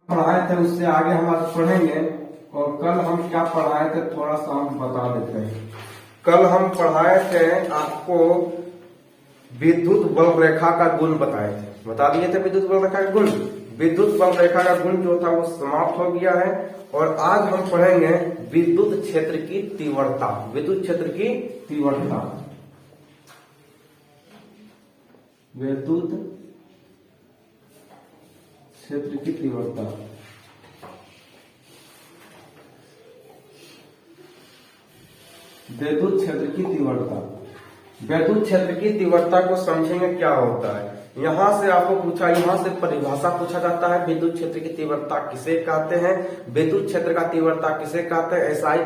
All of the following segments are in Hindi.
पढ़ाए थे उससे आगे हम आज पढ़ेंगे। और कल हम क्या पढ़ाए थे थोड़ा सा हम बता देते हैं। कल हम पढ़ाए थे आपको विद्युत बल रेखा का गुण बताए थे, बता दिए थे विद्युत बल रेखा का गुण। विद्युत बल रेखा का गुण जो था वो समाप्त हो गया है। और आज हम पढ़ेंगे विद्युत क्षेत्र की तीव्रता। विद्युत क्षेत्र की तीव्रता, विद्युत क्षेत्र की तीव्रता। विद्युत क्षेत्र की तीव्रता, विद्युत क्षेत्र की तीव्रता को समझेंगे क्या होता है। यहां से आपको पूछा, यहां से परिभाषा पूछा जाता है विद्युत क्षेत्र की तीव्रता किसे कहते हैं, विद्युत क्षेत्र का तीव्रता किसे कहते हैं, एसआई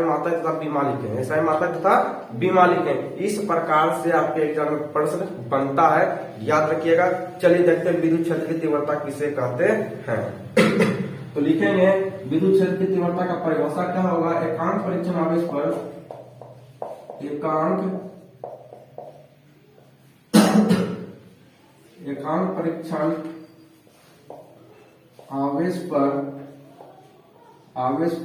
मात्रक तथा विमालिक है, एसआई मात्रक तथा विमालिक है। इस प्रकार से आपके एग्जाम में प्रश्न बनता है, याद रखिएगा। चलिए देखते हैं विद्युत क्षेत्र की तीव्रता किसे कहते हैं। तो लिखेंगे विद्युत क्षेत्र की तीव्रता का परिभाषा क्या होगा। एकांक परीक्षण आवेश पर, एकांक परीक्षण आवेश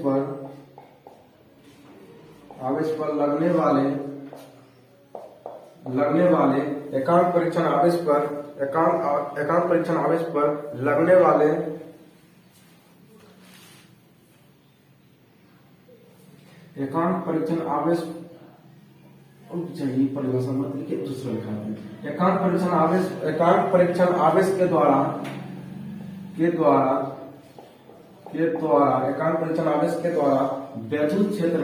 पर लगने वाले एकांक परीक्षण आवेश पर लगने वाले एकांक परीक्षण आवेश, चाहिए परिभाषा मत लिखिए, दूसरा लिखा है। एकांक परीक्षण आवेश के द्वारा एकांक परीक्षण आवेश के द्वारा विद्युत क्षेत्र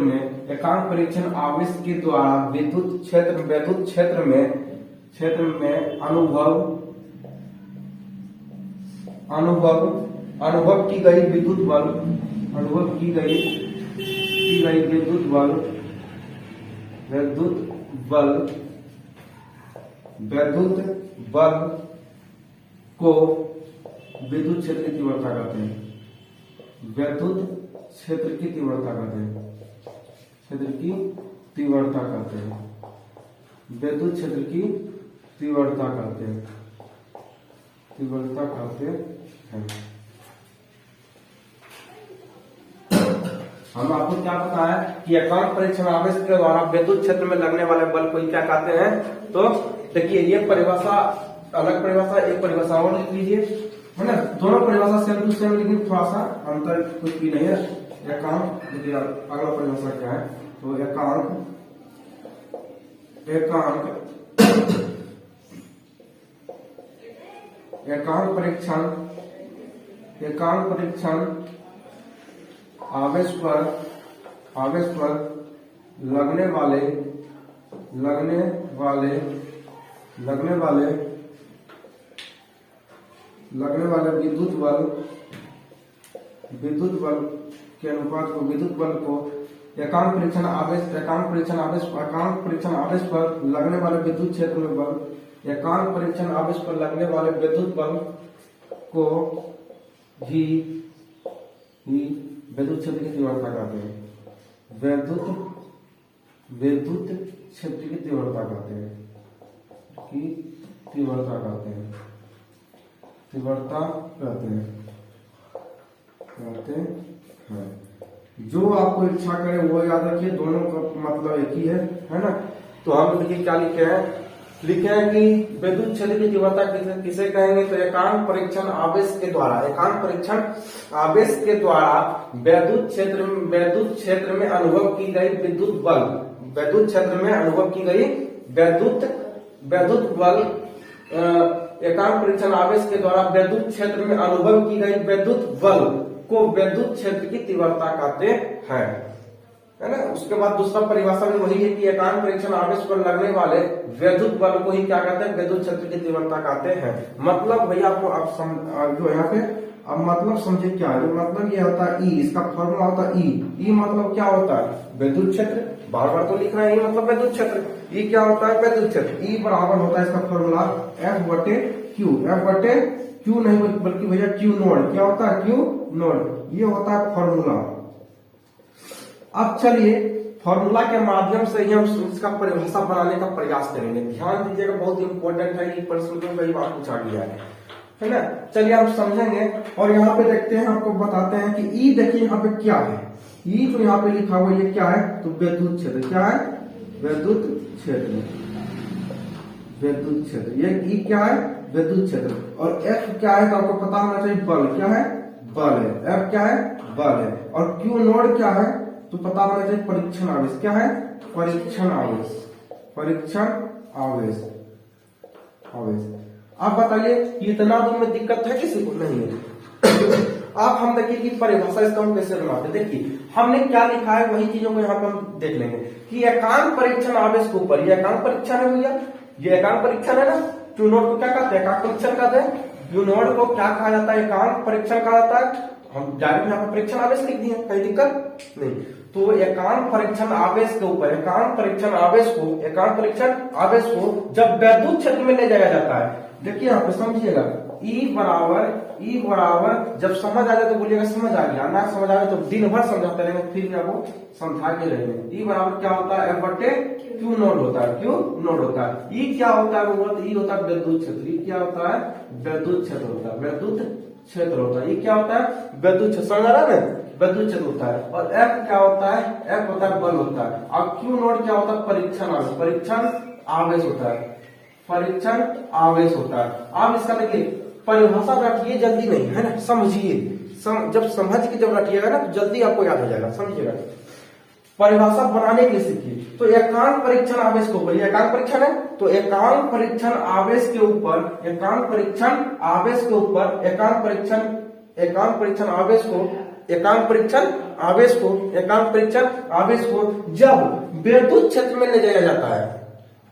में एकांक परीक्षण आवेश के द्वारा विद्युत क्षेत्र में अनुभव की गई विद्युत बल, विद्युत बल को विद्युत क्षेत्र की तीव्रता कहते हैं। विद्युत क्षेत्र की तीव्रता कहते हैं, विद्युत क्षेत्र की तीव्रता कहते हैं। हम आपको क्या बताया कि एकांक परीक्षण आवेश के द्वारा विद्युत क्षेत्र में लगने वाले बल को क्या कहते हैं। तो देखिए ये परिभाषा, अलग परिभाषा, एक परिभाषा और लिख लीजिए, है ना। दोनों परिभाषा सेम टू सेम, लेकिन थोड़ा सा अंतर कुछ भी नहीं है। एकांक, देखिए अगला परिभाषा क्या है। तो एकांक परीक्षण आवेश पर लगने वाले विद्युत बल के अनुपात को, विद्युत बल को एकांक परीक्षण आवेश पर लगने वाले विद्युत क्षेत्र में बल, एकांक परीक्षण आवेश पर लगने वाले विद्युत बल को ही विद्युत क्षेत्र की तीव्रता कहते हैं। विद्युत क्षेत्र की तीव्रता कहते हैं। जो आपको इच्छा करे वो याद रखिए, दोनों का मतलब एक ही है ना। तो हम देखिए क्या लिखे हैं कि विद्युत क्षेत्र की तीव्रता किसे कहेंगे। तो एकांक परीक्षण आवेश के द्वारा विद्युत क्षेत्र में अनुभव की गई विद्युत बल, एकांक परीक्षण आवेश के द्वारा विद्युत क्षेत्र में अनुभव की गई विद्युत बल को विद्युत क्षेत्र की तीव्रता कहते हैं, है ना। उसके बाद दूसरा परिभाषा भी वही है कि एकांक परीक्षण आवेश पर लगने वाले विद्युत बल को ही क्या कहते हैं, विद्युत क्षेत्र की तीव्रता कहते हैं। मतलब भैया आपको अब जो यहाँ पे अब मतलब समझे क्या है। मतलब ये होता है ई, इसका फॉर्मूला होता है ई मतलब क्या होता है, विद्युत क्षेत्र। बार बार तो लिख रहे हैं, ई मतलब विद्युत क्षेत्र। ई क्या होता है, विद्युत क्षेत्र। ई बराबर होता है इसका फॉर्मूला F/Q नहीं बल्कि भैया Q नोड। क्या होता है, Q नोड, ये होता है फॉर्मूला। अब चलिए फॉर्मूला के माध्यम से ही हम इसका परिभाषा बनाने का प्रयास करेंगे। ध्यान दीजिएगा, बहुत इंपॉर्टेंट है, ये प्रश्न में कई बार पूछा गया है ना। चलिए हम समझेंगे और यहाँ पे देखते हैं, आपको बताते हैं कि ई देखिए यहाँ पे क्या है। ई जो यहाँ पे लिखा हुआ ये क्या है, तो विद्युत क्षेत्र। क्या है? विद्युत क्षेत्र। विद्युत क्षेत्र, ये ई क्या है? विद्युत क्षेत्र। और एफ क्या है तो आपको पता होना चाहिए, बल। क्या है? बल है। एफ क्या है? बल है। और क्यू नोड क्या है तो पता होना चाहिए, परीक्षण आवेश। क्या है? परीक्षण आवेश। परीक्षण आवेश। आवेश। आप बताइए इतना दूर में दिक्कत है किसी को? नहीं है। आप हम देखिए कि परिभाषा इसका हम कैसे बनाते हैं। देखिए हमने क्या लिखा है वही चीजों को यहाँ पे हम देख लेंगे कि एकांक परीक्षण आवेश के ऊपर, ये एकांक परीक्षण है भैया, ये एकांक परीक्षण है ना। क्यू नोड को क्या कहते हैं? एकांक परीक्षण कहते हैं। क्यू नोड को क्या कहा जाता है? एकांक परीक्षण कहा जाता है। हम डायरेक्ट यहाँ पे परीक्षण आवेश लिख दिए, कोई दिक्कत नहीं। तो एकांक परीक्षण आवेश के ऊपर, एकांक परीक्षण आवेश को, एकांक परीक्षण आवेश को जब विद्युत क्षेत्र में ले जाया जाता है, देखिए यहाँ पे समझिएगा, ई बराबर जब समझ आ जाए तो बोलिएगा समझ आ गया, ना समझ आ जाए तो दिन भर समझाते रहेंगे, फिर भी आपको समझा के रहेंगे। ई बराबर क्या होता है? एफ बटे क्यू नोड होता है। क्यू नोड होता है। ई क्या होता है? वो ई होता है विद्युत क्षेत्र। ई क्या होता है? विद्युत क्षेत्र होता है। विद्युत क्षेत्र होता है। ये क्या होता है? विद्युत क्षेत्र। समझ आ रहा है? विद्युत क्षेत्र होता है। और एफ क्या होता है? एफ होता है बल होता है। और क्यू नोड क्या होता है? परीक्षण आवेश। परीक्षण आवेश होता है। परीक्षण आवेश होता है। आप इसका देखिए परिभाषा रखिए, जल्दी नहीं है ना, समझिए। जब समझ के जब रखिएगा ना तो जल्दी आपको याद हो जाएगा। समझिएगा, परिभाषा बनाने के लिए सीखिए। तो एकांक परीक्षण आवेश के ऊपर, ये एकांक परीक्षण है तो एकांक परीक्षण आवेश के ऊपर, एकांक परीक्षण आवेश के ऊपर, एकांक परीक्षण आवेश को, एकांक परीक्षण आवेश को, एकांक परीक्षण आवेश को जब विद्युत क्षेत्र में ले जाया जाता है,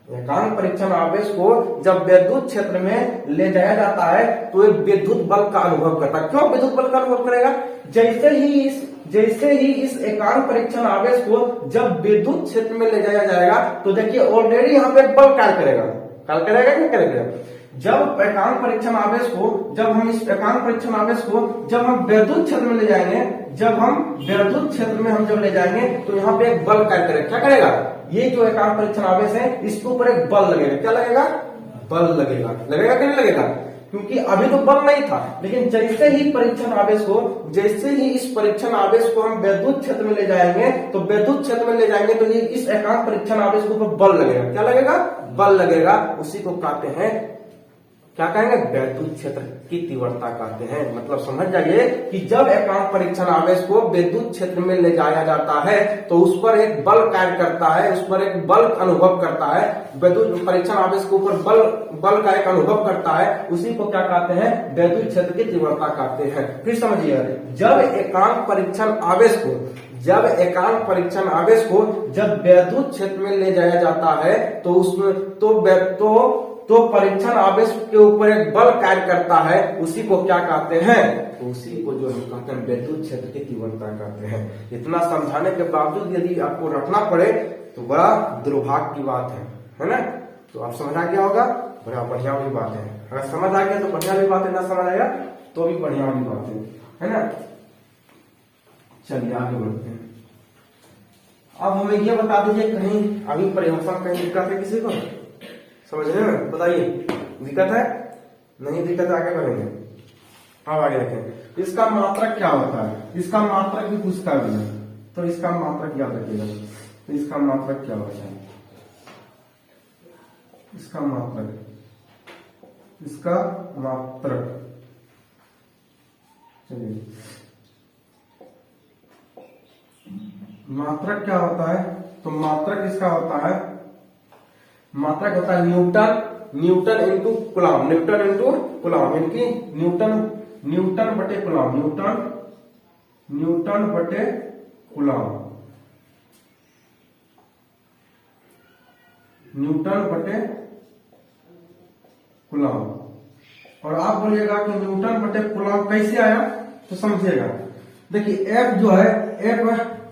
एकांक परीक्षण आवेश को जब विद्युत क्षेत्र में ले जाया जाता है तो एक विद्युत बल का अनुभव करता है। क्यों विद्युत बल का अनुभव करेगा? जैसे ही इस एकांक परीक्षण आवेश को जब विद्युत क्षेत्र में ले जाया जाएगा तो देखिए ऑलरेडी यहाँ पे बल कार्य करेगा। कार्य करेगा क्या करेगा? जब एकांक परीक्षण आवेश को, जब हम इस एकांक परीक्षण आवेश को जब हम विद्युत क्षेत्र में ले जाएंगे, जब हम विद्युत क्षेत्र में हम जब ले जाएंगे तो यहाँ पे एक बल कार्य करेगा। क्या करेगा? ये जो एकांक परीक्षण आवेश है इसके ऊपर एक बल लगेगा। क्या लगेगा? बल लगेगा। लगेगा कि नहीं लगेगा? क्योंकि अभी तो बल नहीं था, लेकिन जैसे ही परीक्षण आवेश को, जैसे ही इस परीक्षण आवेश को हम विद्युत क्षेत्र में ले जाएंगे तो विद्युत क्षेत्र में ले जाएंगे तो ये इस एकांक परीक्षण आवेश के ऊपर बल लगेगा। क्या लगेगा? बल लगेगा। उसी को कहते हैं, क्या कहेंगे? विद्युत क्षेत्र की तीव्रता कहते हैं। मतलब समझ जाइए कि जब एकांक परीक्षण आवेश को विद्युत क्षेत्र में ले जाया जाता है तो उस पर एक बल कार्य करता है, उस पर एक बल अनुभव करता है। विद्युत परीक्षण आवेश के ऊपर बल का एक अनुभव करता है, उसी को क्या कहते हैं? विद्युत क्षेत्र की तीव्रता कहते हैं। फिर समझिए, जब एकांक परीक्षण आवेश को, जब एकांक परीक्षण आवेश को जब विद्युत क्षेत्र में ले जाया जाता है तो उसमें तो परीक्षण आवेश के ऊपर एक बल कार्य करता है, उसी को क्या कहते हैं? तो उसी को जो हम कहते हैं विद्युत क्षेत्र की तीव्रता कहते हैं। इतना समझाने के बावजूद यदि आपको रखना पड़े तो बड़ा दुर्भाग्य की बात है ना। तो आप समझ आ गया होगा, बड़ा बढ़िया भी बात है। अगर समझ आ गया तो बढ़िया भी बात है, ना समझ आएगा तो भी बढ़िया भी बात है ना। चलिए आगे बढ़ते हैं। अब हमें यह बता दीजिए, कहीं अभी परिभाषा कहीं दिक्कत है किसी को? समझ रहे हैं? बताइए, दिक्कत है? नहीं दिक्कत, आगे बढ़ेंगे। अब आगे रखें, इसका मात्रक क्या होता है? इसका मात्रक भी पूछता है, तो इसका मात्रक याद रखिएगा। तो इसका मात्रक क्या होता है? इसका मात्रक चलिए, मात्रक क्या होता है? तो मात्रक इसका होता है, मात्रक होता है Newton into coulomb. Newton into coulomb, इनकी न्यूटन बटे कूलम। न्यूटन बटे कूलम। न्यूटन बटे कूलम। और आप बोलिएगा कि न्यूटन बटे कूलम कैसे आया? तो समझिएगा, देखिए एफ जो है, एफ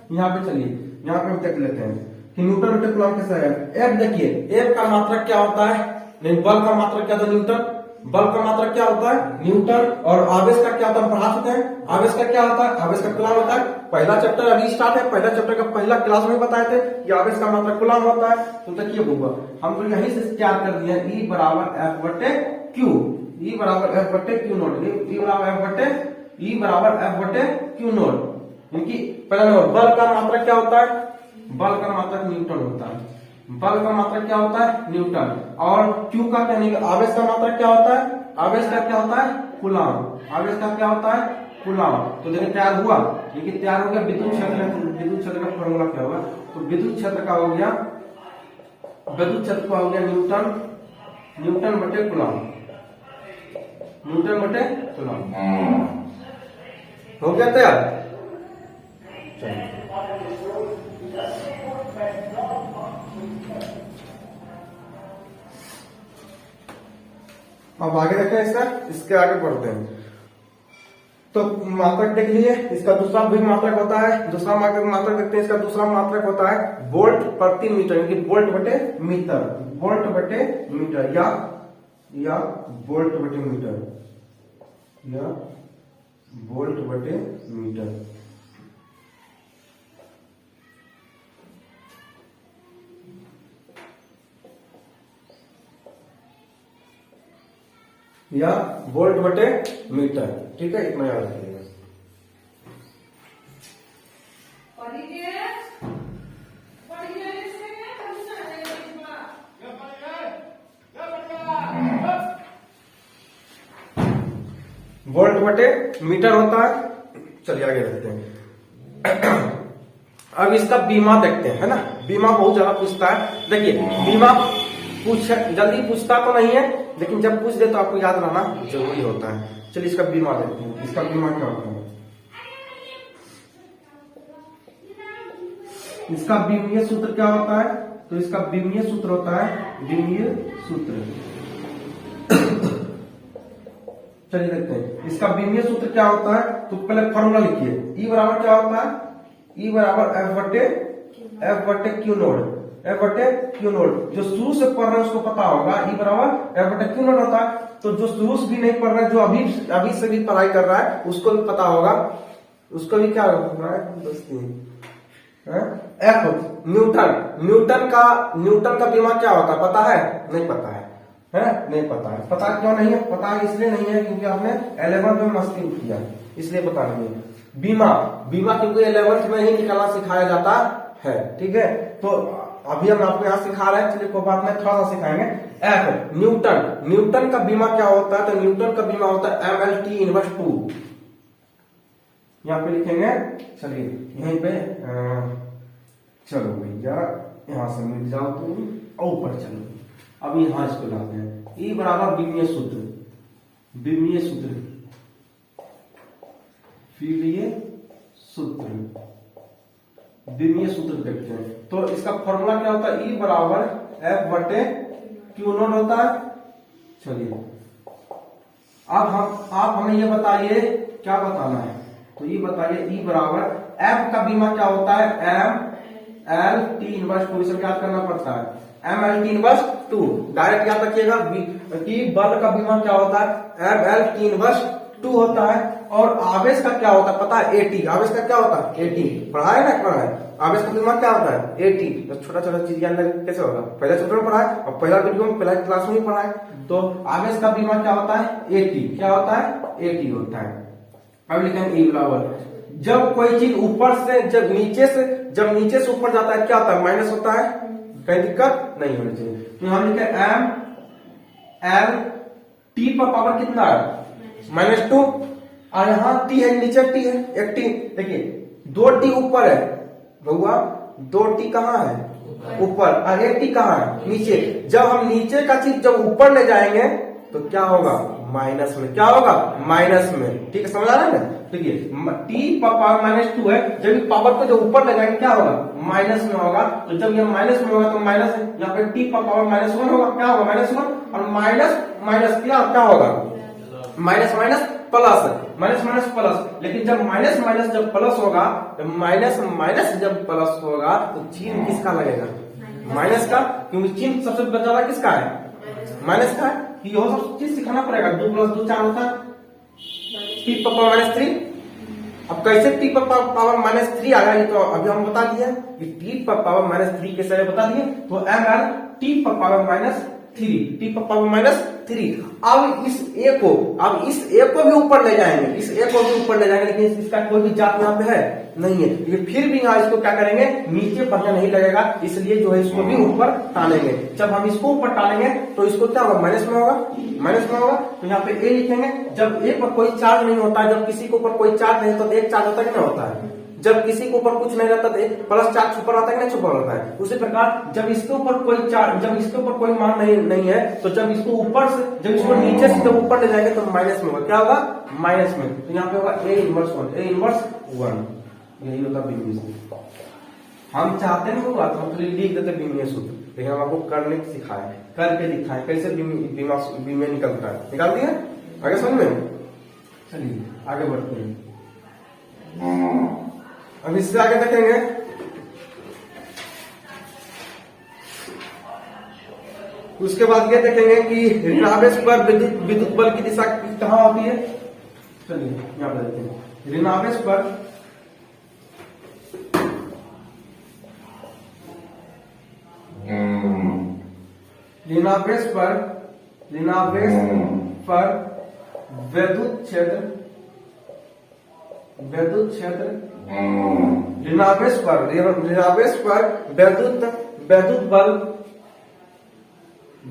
यहाँ पे, चलिए यहाँ पे हम देख लेते हैं कि न्यूटन बटे कूलम कैसे आया। एफ देखिए, एफ का मात्रक क्या होता है? नहीं, बल का मात्रक क्या था? न्यूटन। बल का मात्रक क्या होता है? न्यूटन। और आवेश का क्या होता है? पढ़ा चुके हैं। आवेश का क्या होता है? आवेश का कूलाम होता है। पहला चैप्टर अभी स्टार्ट है, पहला चैप्टर का पहला क्लास में बताए थे कि आवेश का मात्रक कूलाम होता है। तो देखिए बुआ, हम तो यहीं से तैयार कर दिए E बराबर F बटे Q, E बराबर F बटे Q नोट, E बराबर F बटे E बराबर F बटे Q नोट। क्योंकि पहला नंबर बल का मात्रक क्या होता है? बल का मात्रक न्यूटन होता है। बल का मात्रक क्या होता है? न्यूटन। और Q का क्या नहीं, आवेश का मात्रक क्या होता है? आवेश का क्या होता है? कूलाम। आवेश का क्या होता है? कूलाम। तो देखिए तैयार हुआ, लेकिन तैयार हो गया विद्युत क्षेत्र। विद्युत क्षेत्र का फॉर्मूला क्या होगा? तो विद्युत क्षेत्र का हो गया, विद्युत क्षेत्र का हो गया न्यूटन, न्यूटन बटे कूलाम, न्यूटन बटे कूलाम। हो गया तैयार? चलिए अब आगे देखते हैं इसका, इसके आगे बढ़ते हैं। तो मात्रक देख लीजिए, इसका दूसरा भी मात्रक होता है, दूसरा मात्रक देखते हैं। इसका दूसरा मात्रक होता है वोल्ट प्रति मीटर, यानी वोल्ट बटे मीटर, वोल्ट बटे मीटर या वोल्ट बटे मीटर, या वोल्ट बटे मीटर। या वोल्ट बटे मीटर, ठीक है, इतना याद रखिएगा। वोल्ट बटे मीटर होता है। चलिए आगे देखते हैं। अब इसका बीमा देखते हैं, है ना। बीमा बहुत ज्यादा पूछता है। देखिए बीमा जल्दी पूछता तो नहीं है, लेकिन जब पूछ दे तो आपको याद रहना जरूरी होता है। चलिए इसका बीमा देखते हैं। इसका बीमा क्या होता है? इसका बीमीय सूत्र क्या होता है? तो इसका बीमीय सूत्र होता है, बीमीय सूत्र। चलिए देखते हैं इसका बीमीय सूत्र क्या होता है। तो पहले फॉर्मूला लिखिए। E बराबर क्या होता है? E बराबर F बटे क्यू नोट, F बटे क्यू नोट। जो शुरू से पढ़ रहे हैं उसको पता होगा E बराबर F बटे क्यू नोट होता है। तो जो शुरू से भी नहीं पढ़ रहा है, जो अभी से भी पढ़ाई कर रहा है, उसको भी पता होगा। उसको भी क्या होगा दोस्ती? F न्यूटन का बीमा क्या होता है? पता है? नहीं पता है, नहीं पता है। पता क्यों नहीं है? पता इसलिए नहीं है क्योंकि आपने 11th में मस्ती किया, इसलिए पता नहीं है। बीमा क्योंकि 11th में ही निकालना सिखाया जाता है, ठीक है। तो अभी हम आपको यहाँ सिखा रहे हैं, चलिए कोई बात नहीं, थोड़ा सा सिखाएंगे। F न्यूटन का बीमा क्या होता है? तो न्यूटन का बीमा होता है MLT इनवर्स 2। यहाँ पे लिखेंगे, चलिए यहीं पे चलो भैया यहाँ से मिल जाओ तुम ऊपर चलो। अब यहाँ इसको लाते हैं। E बराबर बीमीय सूत्र, बीमीय सूत्र, बीमीय सूत्र, बीमीय सूत्र देखते हैं। तो इसका फॉर्मूला क्या होता है? E बराबर F बटे क्यू नोट होता है। चलिए अब आप हमें ये बताइए क्या बताना है। तो ये बताइए E बराबर F का बीमा क्या होता है? MLT इनवर्स 2, इसे याद करना पड़ता है। MLT इनवर्स 2 डायरेक्ट याद रखिएगा। कि बल का बीमा क्या होता है? MLT इनवर्स 2 होता है। और आवेश का क्या होता है पता है? AT। आवेश का क्या होता है? AT। पढ़ा है ना? पढ़ा है। आवेश का बीमा क्या होता है? AT। तो छोटा छोटा चीज याद कैसे होगा? पहले चैप्टर में पढ़ा है और पहला वीडियो में पहला क्लास में ही पढ़ा है। तो आवेश का बीमा क्या होता है? AT। क्या होता है? AT होता है। अब लिखेंगे E बराबर, जब कोई चीज ऊपर से जब नीचे से ऊपर जाता है क्या होता है? माइनस होता है। कहीं दिक्कत नहीं होनी चाहिए। तो हम लिखे MLT पर पावर कितना है? -2। और यहाँ T है, नीचे T है, एक T। देखिए 2 T ऊपर है भैया, 2 T कहाँ है? ऊपर। और एक T कहाँ है? नीचे। जब हम नीचे का चीज जब ऊपर ले जाएंगे तो क्या होगा? माइनस में। क्या होगा? माइनस में। ठीक है, समझ आ रहा है ना? देखिए T पावर -2 है, जब पावर को जब ऊपर ले जाएंगे क्या होगा? माइनस में होगा। तो जब ये माइनस में होगा तो माइनस, यहाँ पे T पावर -1 होगा। क्या होगा? -1। और माइनस क्या होगा? माइनस प्लस, लेकिन जब माइनस जब प्लस होगा, माइनस जब प्लस होगा तो चिन्ह किसका लगेगा? माइनस का, क्योंकि चिन्ह सबसे ज्यादा किसका है? माइनस का है, ये सब चीज सिखाना पड़ेगा। 2 + 2 4 होता है t पावर -3। अब कैसे t पावर -3 आ गया, ये तो अभी हम बता दिए कि t पावर -3 कैसे बता दिए। तो अगर t पावर -3 अब इस a को भी ऊपर ले जाएंगे, लेकिन इसका कोई भी जात यहाँ पे है नहीं है, लेकिन फिर भी यहाँ इसको क्या करेंगे, नीचे बढ़िया नहीं लगेगा, इसलिए जो है इसको भी ऊपर टालेंगे। जब हम इसको ऊपर टालेंगे तो इसको क्या होगा, माइनस में होगा। तो यहाँ पे a लिखेंगे। जब a पर कोई चार्ज नहीं होता है, जब किसी के ऊपर कोई चार्ज नहीं होता तो एक चार्ज होता है कि नहीं होता है। जब किसी के ऊपर कुछ नहीं रहता तो प्लस चार्ज छुपा रहता है कि नहीं छुपा रहता है। उसी प्रकार जब इसके ऊपर कोई मान नहीं है, तो जब इसको नीचे से जब ऊपर ले जाएंगे तो माइनस में होगा। क्या होगा, माइनस में। तो यहाँ पे होगा a इनवर्स 1। यही होता बीमीय। हम चाहते नहीं होगा तो हम तो लिख देते बीमीय सूत्र, लेकिन हम आपको करने सिखाए, करके दिखाए कैसे बीमीय निकलता है। निकाल दिया आगे समझ में। चलिए आगे बढ़ते हैं। अब इससे आगे देखेंगे, उसके बाद ये देखेंगे कि ऋणावेश पर विद्युत बल की दिशा कहाँ होती है। चलिए यहाँ पर देखते हैं। ऋणावेश पर विद्युत क्षेत्र ऋणावेश पर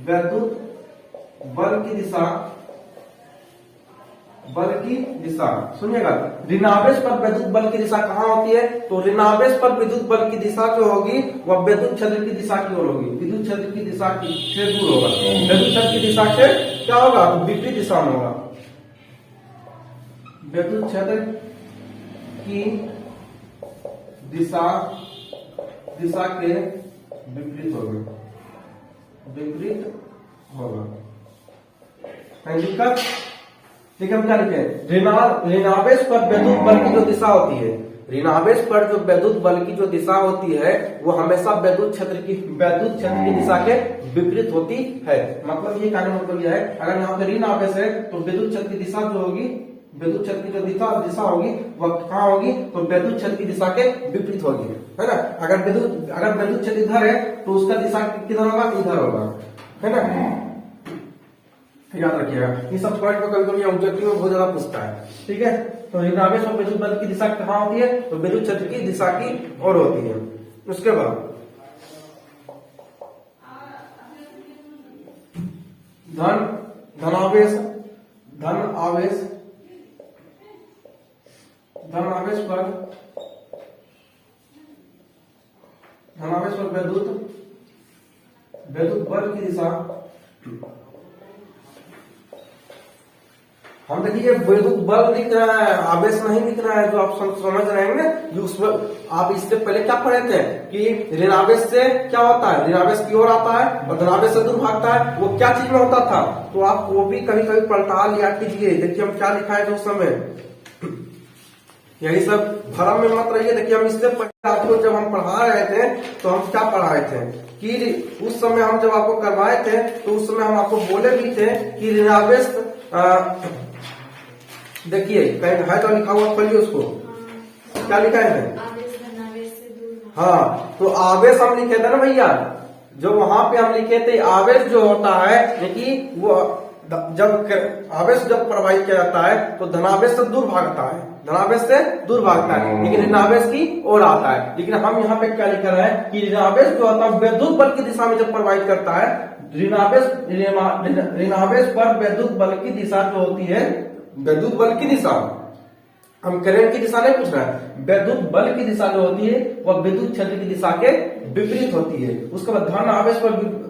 विद्युत बल की दिशा सुनिएगा। ऋणावेश पर विद्युत बल की दिशा कहाँ होती है, तो ऋणावेश पर विद्युत बल की दिशा जो होगी वह विद्युत क्षेत्र की दिशा की ओर होगी, विद्युत क्षेत्र की दिशा से दूर होगा। विद्युत क्षेत्र की दिशा से क्या होगा, विपरीत दिशा में होगा। विद्युत क्षेत्र की दिशा के विपरीत होगा। कहीं दिक्कत? ठीक है, हम क्या लिखे, ऋणावेश पर विद्युत बल की जो दिशा होती है, ऋणावेश पर जो विद्युत बल की जो दिशा होती है वो हमेशा विद्युत क्षेत्र की दिशा के विपरीत होती है। मतलब ये कहने का मतलब यह है, अगर यहाँ पे ऋण आवेश है तो विद्युत क्षेत्र की दिशा जो होगी, विद्युत क्षेत्र की जो दिशा होगी वह कहाँ होगी, तो विद्युत क्षेत्र की दिशा के विपरीत होगी, है ना। अगर विद्युत क्षेत्र इधर है तो उसका दिशा किधर होगा, इधर होगा, है ना। याद रखिएगा, ये सब पॉइंट को कभी-कभी ऑब्जेक्टिव में बहुत ज्यादा पूछता है। ठीक है, तो ऋणावेश और विद्युत बल की दिशा कहाँ होती है, तो विद्युत क्षेत्र की दिशा की ओर होती है। उसके बाद धन आवेश पर विद्युत बल की दिशा। हम देखिए विद्युत बल दिख रहा है, आवेश नहीं दिख रहा है, जो आप समझ रहे हैं ना। उसमें आप इससे पहले क्या पढ़े थे कि ऋणावेश से क्या होता है, ऋणावेश की ओर आता है और धनावेश से दूर भागता है। वो क्या चीज में होता था, तो आप वो भी कभी कभी पलटा लिया कीजिए। देखिए हम क्या लिखा है उस समय, यही सब भरम में मत रहिए। देखिए हम इससे पहले आपको जब हम पढ़ा रहे थे तो हम क्या पढ़ाए थे कि उस समय हम जब आपको करवाए थे तो उस समय हम आपको बोले भी थे कि ऋणावेश, देखिए कहीं है तो लिखा हुआ, खोलिए उसको, क्या लिखा है। हाँ, तो आवेश हम लिखे थे ना भैया, जो वहां पे हम लिखे थे आवेश जो होता है कि वो जब आवेश जब प्रवाहित किया जाता है तो धनावेश से दूर भागता है, लेकिन ऋणावेश की ओर आता है। लेकिन हम यहाँ पे क्या लिख रहे हैं कि ऋणावेश जो होता है विद्युत बल की दिशा में जब प्रवाहित करता है, ऋणावेश पर विद्युत बल की दिशा जो होती है, विद्युत बल की दिशा, हम करंट की दिशा नहीं पूछ रहे हैं, विद्युत बल की दिशा जो होती है वह विद्युत क्षेत्र की दिशा के विपरीत होती है। उसके बाद धन आवेश पर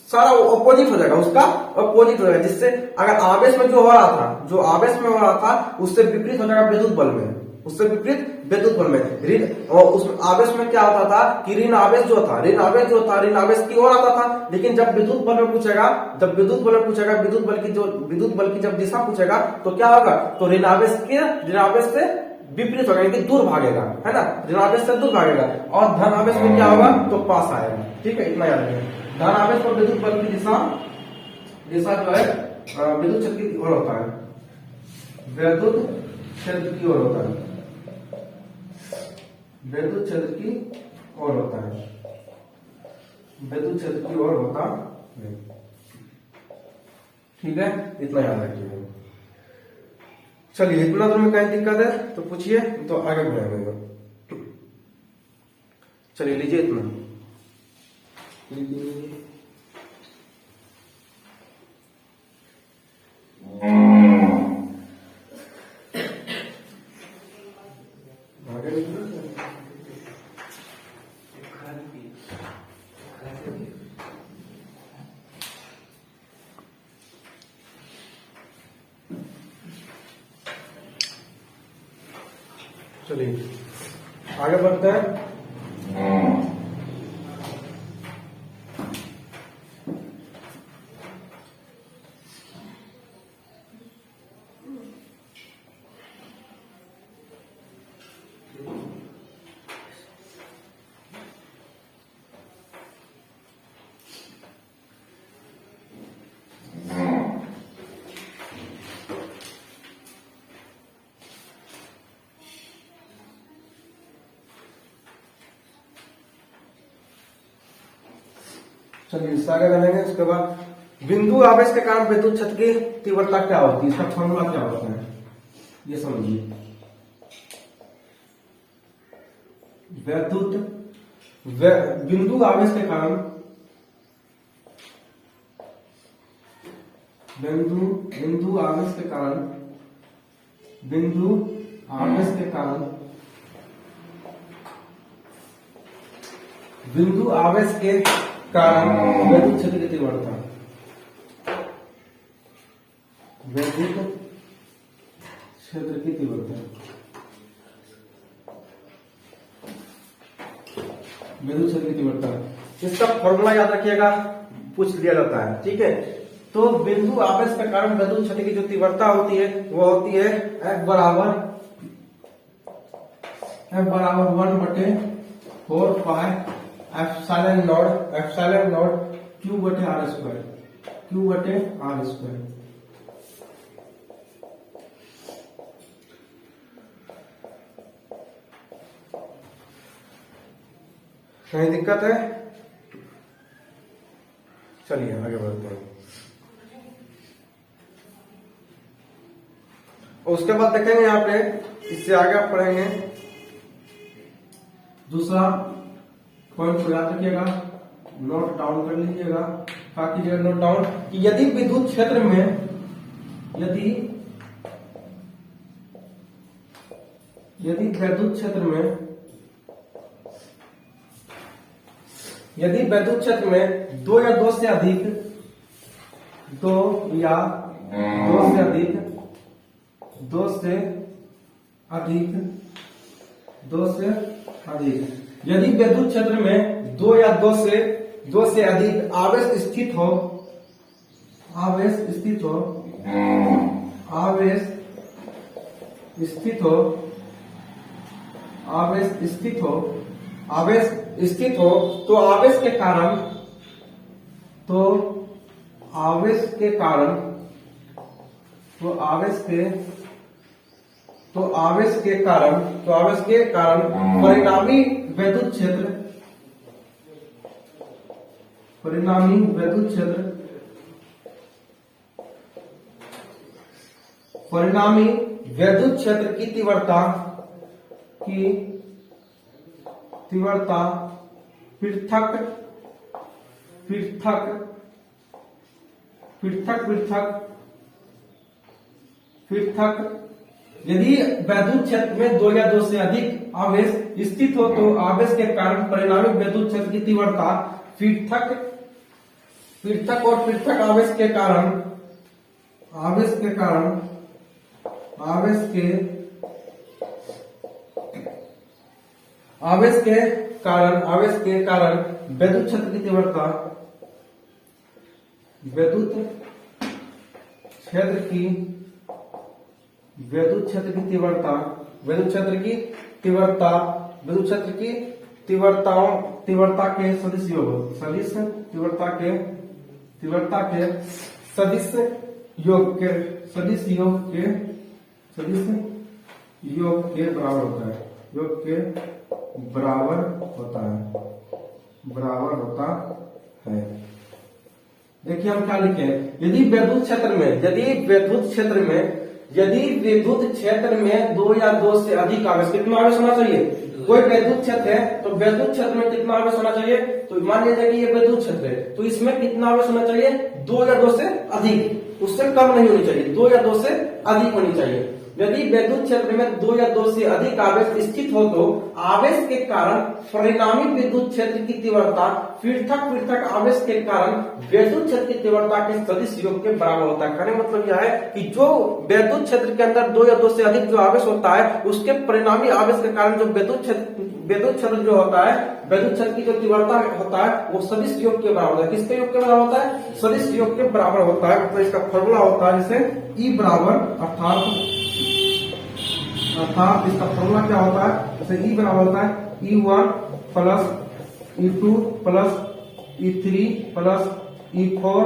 सारा अपोजिट हो जाएगा, उसका अपोजिट हो जाएगा, जिससे अगर आवेश में जो आवेश में हो रहा था उससे विपरीत हो जाएगा विद्युत बल में, और उस आवेश में क्या होता था कि ऋण आवेश जो था ऋण आवेश की ओर आता था। लेकिन जब विद्युत बल में पूछेगा, विद्युत बल की जब दिशा पूछेगा तो क्या होगा, तो ऋण आवेश से विपरीत होगा, यानी दूर भागेगा, है ना, ऋण आवेश से दूर भागेगा। और धन आवेश में क्या होगा, तो पास आएगा। ठीक है, इतना याद रखिए। धन आवेश पर विद्युत बल की दिशा ऐसा जो है विद्युत क्षेत्र की ओर होता है, विद्युत क्षेत्र की ओर होता है, विद्युत क्षेत्र की ओर होता है, विद्युत क्षेत्र की ओर होता है। ठीक है, इतना याद रखिएगा। चलिए, इतना तो में कहीं दिक्कत है तो पूछिए, तो आगे बढ़ेंगे। चलिए लीजिए इतना चलिए आगे बढ़ते हैं। चलिए इससे आगे बढ़ेंगे। उसके बाद बिंदु आवेश के कारण विद्युत क्षेत्र की तीव्रता क्या होती है, इसका फॉर्मूला क्या होता है, ये समझिए। बिंदु आवेश के कारण बिंदु आवेश के कारण बिंदु आवेश के कारण बिंदु आवेश के कारण विद्युत क्षेत्र की तीव्रता, विद्युत क्षेत्र की तीव्रता, विद्युत क्षेत्र की तीव्रता, इसका फॉर्मूला याद रखिएगा, पूछ लिया जाता है। ठीक है, तो बिंदु आवेश के कारण विद्युत क्षेत्र की जो तीव्रता होती है वो होती है F बराबर 1/4 पाई एप्सिलॉन नॉट Q बटे R स्क्वायर, Q बटे R स्क्वायर। कहीं दिक्कत है? चलिए आगे बढ़ते हैं। उसके बाद देखेंगे यहाँ पे, इससे आगे आप पढ़ेंगे दूसरा पॉइंट को याद रखिएगा, नोट डाउन कर लीजिएगा, ताकि जो नोट डाउन कि यदि विद्युत क्षेत्र में यदि विद्युत क्षेत्र में दो या दो से अधिक यदि विद्युत क्षेत्र में दो या दो से अधिक आवेश स्थित हो, आवेश स्थित हो तो आवेश के कारण परिणामी विद्युत क्षेत्र की तीव्रता पृथक यदि विद्युत क्षेत्र में दो या दो से अधिक आवेश स्थित हो तो आवेश के कारण परिणामी विद्युत क्षेत्र की तीव्रता पृथक और पृथक आवेश के कारण विद्युत क्षेत्र की तीव्रता विद्युत क्षेत्र की तीव्रता के सदिश योग के बराबर होता है, योग के बराबर होता है। देखिए हम क्या लिखे हैं, यदि विद्युत क्षेत्र में 2 या 2 से अधिक आवेश, कितना आवेश होना चाहिए? कोई विद्युत क्षेत्र है तो विद्युत क्षेत्र में कितना आवेश होना चाहिए? तो मान लीजिए कि ये विद्युत क्षेत्र है तो इसमें कितना आवेश होना चाहिए? 2 या 2 से अधिक, उससे कम नहीं होनी चाहिए, 2 या 2 से अधिक होनी चाहिए। यदि विद्युत क्षेत्र में 2 या 2 से अधिक आवेश स्थित हो तो आवेश के कारण परिणामी विद्युत क्षेत्र की तीव्रता पृथक आवेश के कारण विद्युत क्षेत्र की तीव्रता के सदिश योग के बराबर होता है। कहने मतलब यह है कि जो विद्युत क्षेत्र के अंदर 2 या 2 से अधिक जो आवेश होता है उसके परिणामी आवेश के कारण जो विद्युत क्षेत्र जो होता है, विद्युत क्षेत्र की जो तीव्रता होता है वो सदिश योग के बराबर होता है। किसके योग के बराबर होता है? सदिश योग के बराबर होता है। तो इसका फॉर्मूला होता है जैसे E बराबर अर्थात इसका फॉर्मूला क्या होता है? जैसे E बराबर होता है E1 plus E2 plus E3 plus E4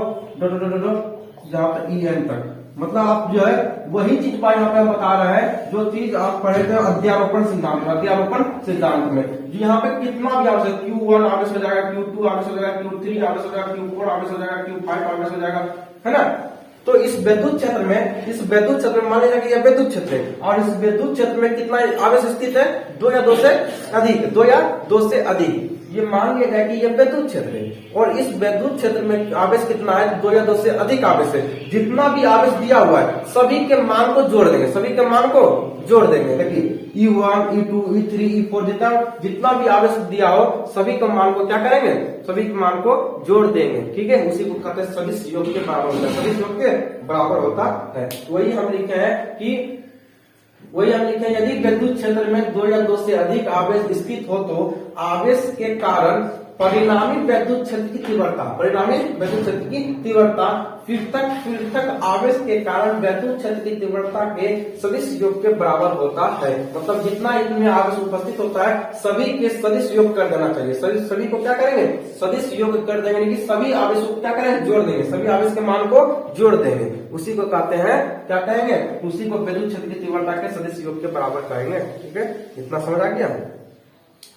यहाँ पर En तक। मतलब आप जो है वही चीज यहाँ पे बता रहे हैं जो चीज आप पढ़े थे अध्यारोपण सिद्धांत में। यहाँ पे कितना भी आवेश, Q1 आवेश हो जाएगा, Q2 आवेश हो जाएगा, Q3 आवेश हो जाएगा, Q4 आवेश हो जाएगा, Q5 आवेश हो जाएगा, है ना। तो इस विद्युत क्षेत्र में मान लीजिए कि यह विद्युत क्षेत्र है और इस विद्युत क्षेत्र में कितना आवेश स्थित है? 2 या 2 से अधिक। ये मान लिया जाए कि यह विद्युत क्षेत्र है और इस विद्युत क्षेत्र में आवेश कितना है? 2 या 2 से अधिक आवेश है। जितना भी आवेश दिया हुआ है सभी के मान को जोड़ देंगे। देखिए E1, E2, E3, E4 जितना भी आवेश दिया हो सभी के मान को क्या करेंगे? सभी के मान को जोड़ देंगे, ठीक है। उसी को कहते हैं सदिश योग के बराबर होता है, सदिश योग के बराबर होता है। वही हम लिखे हैं यदि विद्युत क्षेत्र में 2 या 2 से अधिक आवेश स्थित हो तो आवेश के कारण परिणामी विद्युत क्षेत्र की तीव्रता पृथक आवेश के कारण विद्युत क्षेत्र की तीव्रता के सदिश योग के बराबर होता है। मतलब जितना इनमें आवेश उपस्थित होता है सभी के सदिश योग कर देना चाहिए। सभी को क्या करेंगे? सदिश योग कर देंगे, कि सभी आवेश को क्या करेंगे? जोड़ देंगे, सभी आवेश के मान को जोड़ देंगे। उसी को कहते हैं, क्या कहेंगे? उसी को विद्युत क्षेत्र की तीव्रता के सदिश योग के बराबर कहेंगे, ठीक है। इतना समझ आ गया?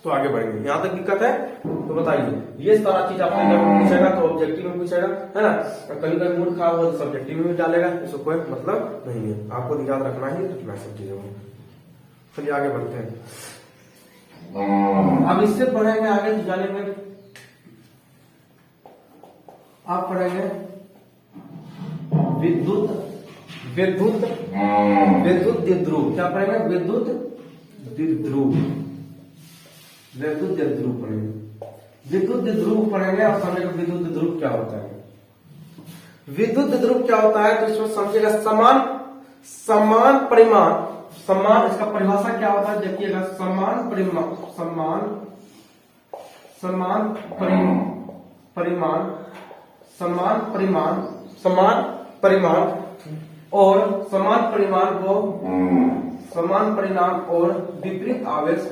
तो आगे बढ़ेंगे। यहाँ तक दिक्कत है तो बताइए। ये सारा चीज आपने जब पूछेगा तो ऑब्जेक्टिव में पूछेगा, है ना। और कभी कभी मूड खराब हो तो सब्जेक्टिव में भी डालेगा, इसको कोई मतलब नहीं है। आपको याद रखना है सब चीजों को। चलिए आगे बढ़ते हैं। अब इससे पढ़ेंगे आगे तो जानेंगे, आप पढ़ेंगे विद्युत द्विध्रुव। क्या पढ़ेंगे? विद्युत द्विध्रुव पढ़ेंगे। विद्युत द्विध्रुव पढ़ेंगे और समझेंगे विद्युत द्विध्रुव क्या होता है। विद्युत द्विध्रुव क्या होता है तो इसमें समझिएगा समान परिमाण, इसका परिभाषा क्या होता है देखिएगा। समान परिमाण और विपरीत आवेश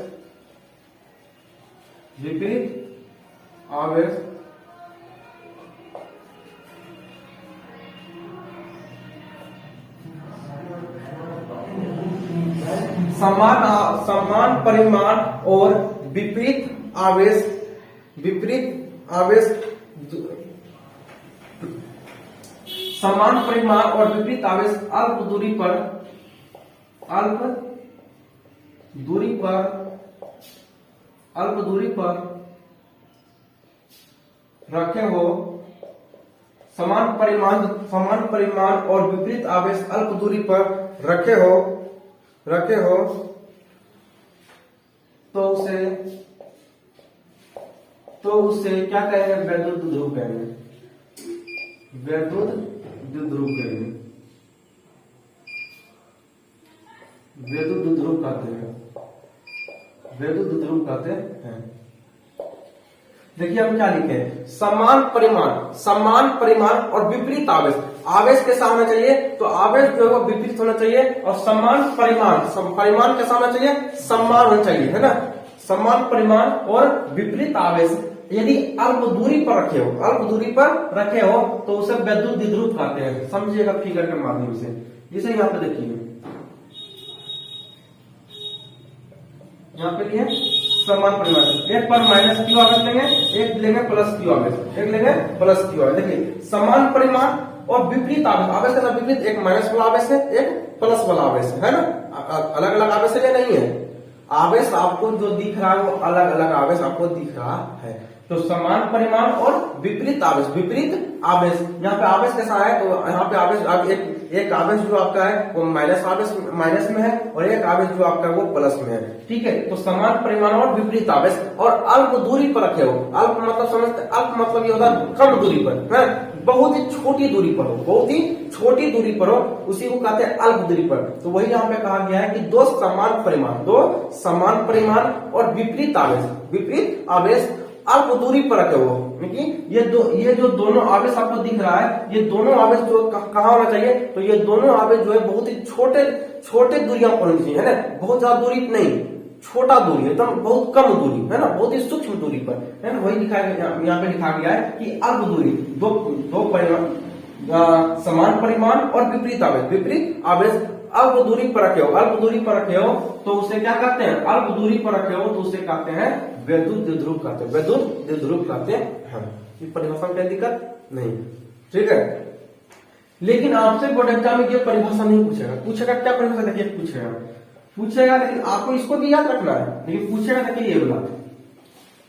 समान परिमाण और विपरीत आवेश समान परिमाण और विपरीत आवेश अल्प दूरी रखे हो। समान परिमाण और विपरीत आवेश अल्प दूरी पर रखे हो तो उसे क्या कहेंगे? विद्युत द्विध्रुव कहेंगे। विद्युत द्विध्रुव कहते हैं। देखिए हम क्या लिखे हैं? समान परिमाण और विपरीत आवेश कैसा होना चाहिए? तो आवेश जो है विपरीत होना चाहिए और समान परिमाण कैसा होना चाहिए? समान होना चाहिए, है ना। समान परिमाण और विपरीत आवेश यदि अल्प दूरी पर रखे हो, अल्प दूरी पर रखे हो तो उसे वैद्युत द्विध्रुव कहते हैं। समझिएगा फिगर के माध्यम से। जैसे यहाँ पे देखिए, यहाँ पे लिए समान परिमाण, एक पर माइनस क्यू आवेश लेंगे, एक लेंगे प्लस क्यू आवेश, एक लेंगे प्लस क्यू आवेश। देखिए समान परिमाण और विपरीत आवेश, आवेश का विपरीत, एक माइनस वाला आवेश है, एक प्लस वाला आवेश है ना, अलग अलग आवेश है या नहीं है? आवेश आपको जो दिख रहा है वो अलग अलग आवेश आपको दिख रहा है। तो समान परिमाण और विपरीत आवेश, विपरीत आवेश, यहाँ पे आवेश कैसा है, तो यहाँ पे आवेश एक आवेश जो आपका है वो माइनस में है और एक आवेश जो आपका है वो प्लस में है। ठीक है, तो समान परिमाण और विपरीत आवेश और अल्प दूरी पर रखे हो। अल्प मतलब समझते, अल्प मतलब ये होता है कम दूरी पर है, बहुत ही छोटी दूरी पर हो, बहुत ही छोटी दूरी पर हो, उसी को कहते हैं अल्प दूरी पर। तो वही यहाँ पे कहा गया है कि दो समान परिमाण और विपरीत आवेश अल्प दूरी पर रखे हो। ये जो दोनों आवेश आपको दिख रहा है, ये दोनों आवेश जो कहाँ होना चाहिए, तो ये दोनों आवेश जो है बहुत ही छोटे दूरियां पर होनी चाहिए, है ना, बहुत ज्यादा दूरी नहीं, छोटा दूरी, एकदम बहुत कम दूरी, है ना, बहुत ही सूक्ष्म दूरी पर, है ना। वही यहाँ पे लिखा गया है कि अल्प दूरी, दो परिमाण, समान परिमाण और विपरीत आवेश अल्प दूरी पर रखे हो, अल्प दूरी पर रखे हो तो उसे क्या कहते हैं, अल्प दूरी पर रखे हो तो उसे कहते हैं वैद्युत द्विध्रुव कहते हैं। इस परिभाषा में कोई दिक्कत नहीं, ठीक है। लेकिन आपसे बोर्ड एग्जाम में ये परिभाषा नहीं पूछेगा क्या परिभाषा, देखिए पूछेगा, लेकिन आपको इसको भी याद रखना है, लेकिन पूछेगा देखिए ये बोला,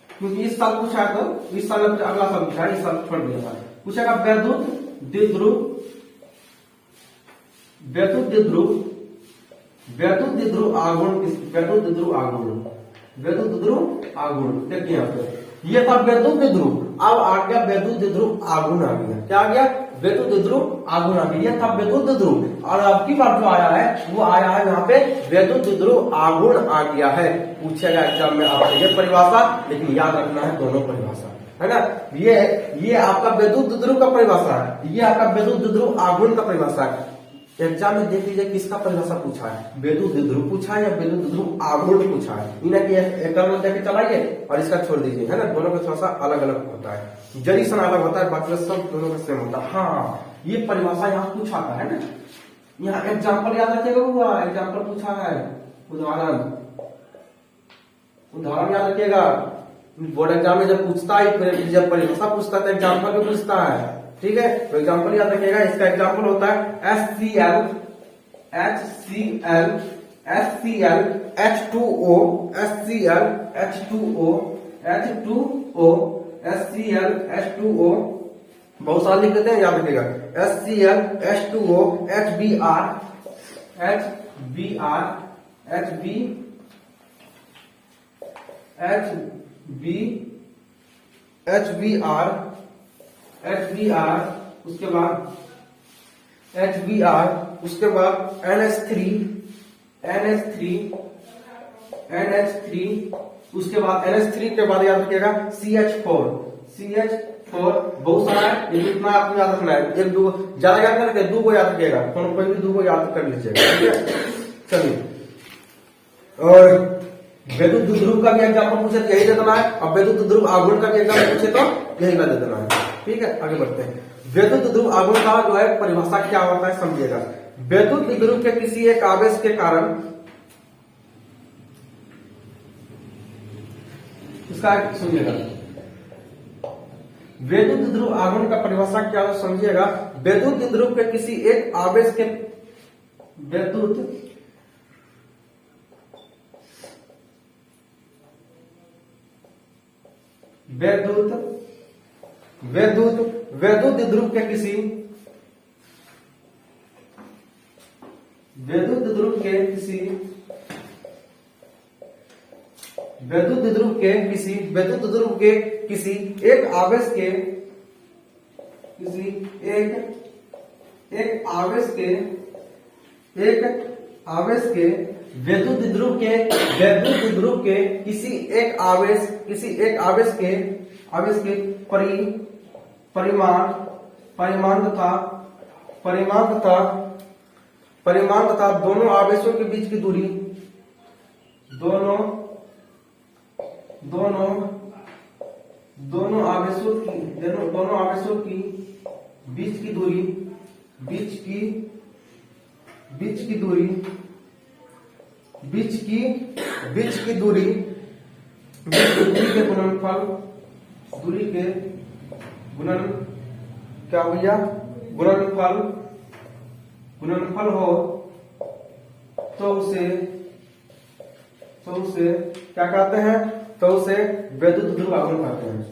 क्योंकि इस साल पूछा है तो इस साल अगला साल पूछा है, इस साल छोड़ दिया था। पूछेगा वैद्युत द्विध्रुव आघूर्ण। देखिए यहाँ पे ये था वैद्युत द्विध्रुव, अब आ गया वैद्युत द्विध्रुव आघूर्ण आ गया। क्या आ गया? वैद्युत द्विध्रुव आघूर्ण आ गया। ये था वैद्युत द्विध्रुव, और अब की बार जो आया है वो आया है यहाँ पे वैद्युत द्विध्रुव आघूर्ण आ गया है। पूछेगा एग्जाम में आपसे ये परिभाषा, लेकिन याद रखना है दोनों परिभाषा, है ना। ये आपका वैद्युत द्विध्रुव का परिभाषा है, ये आपका वैद्युत द्विध्रुव आघूर्ण का परिभाषा है। एग्जाम में देख लीजिए किसका परिभाषा पूछा है, वैद्युत द्विध्रुव पूछा है या वैद्युत द्विध्रुव आघूर्ण पूछा है। इन्हें एक देखे चलाइए और इसका छोड़ दीजिए, है ना। दोनों का थोड़ा सा अलग अलग होता है, जरी सन अलग होता है, बाकी सब दोनों का सेम होता है। हाँ, ये परिभाषा यहाँ पूछा था, है ना। यहाँ एग्जाम्पल याद रखिएगा, हुआ एग्जाम्पल पूछा है, उदाहरण याद रखिएगा। बोर्ड एग्जाम में जब पूछता है, जब परिभाषा पूछता है तो एग्जाम्पल भी पूछता है, ठीक है। तो एग्जाम्पल याद रखिएगा, इसका एग्जाम्पल होता है HCl H2O, बहुत सारे लिख देते हैं, याद रखिएगा। HCl H2O HBr, उसके बाद NH3, उसके बाद NH3 के बाद याद रखिएगा CH4, बहुत सारा है, लेकिन इतना आपको याद रखना है, एक दो ज्यादा याद करके दो को याद रखिएगा, कोई भी दो को याद कर लीजिएगा, ठीक है। चलिए, और वैद्युत द्विध्रुव का भी एग्जाम्पल पूछे तो यही दे देना है, और वैद्युत द्विध्रुव आघूर्ण का भी एग्जाम्पल पूछे तो यही दे देना है, ठीक है। आगे बढ़ते हैं। वैद्युत द्विध्रुव आघूर्ण का जो है परिभाषा क्या होता है समझिएगा। वैद्युत द्विध्रुव के किसी एक आवेश के कारण, इसका सुनिएगा, वैद्युत द्विध्रुव आघूर्ण का परिभाषा क्या है समझिएगा। वैद्युत द्विध्रुव के किसी एक आवेश के वैद्युत द्विध्रुव के किसी एक आवेश के वैद्युत द्विध्रुव के किसी एक आवेश के परिमाण तथा दोनों आवेशों के बीच की दूरी, दोनों दोनों आवेशों की बीच की दूरी के गुणनफल क्या भैया गुणनफल हो तो उसे क्या कहते हैं? तो उसे वैद्युत ध्रुव आघूर्ण कहते हैं।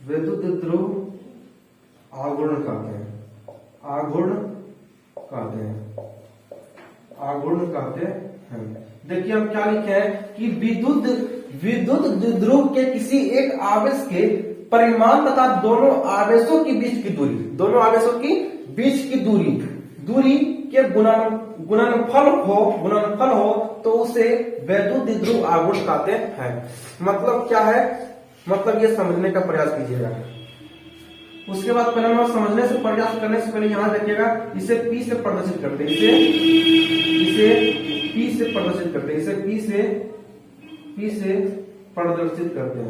वैद्युत ध्रुव आघूर्ण कहते हैं। देखिए हम क्या लिखे हैं कि विद्युत ध्रुव के किसी एक आवेश के परिमाण तथा दोनों आवेशों के बीच की दूरी के गुणनफल हो तो उसे वैद्युत ध्रुव आघूर्ण कहते हैं। मतलब क्या है? मतलब ये समझने का प्रयास कीजिएगा। उसके बाद पहले हम समझने से प्रयास करने से पहले यहां देखिएगा, इसे P से प्रदर्शित करते हैं। इसे P से प्रदर्शित करते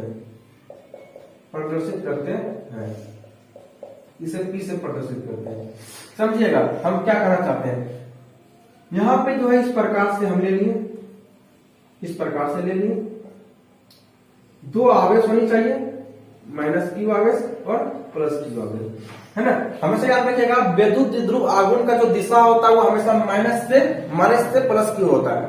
हैं। समझिएगा हम क्या कहना चाहते हैं। यहां पे जो है इस प्रकार से हम ले लिए, दो आवेश होनी चाहिए, -q आवेश और +q आवेश, है ना। हमेशा याद रखिएगा वैद्युत ध्रुव आघूर्ण का जो दिशा होता है वो हमेशा माइनस से प्लस क्यू होता है।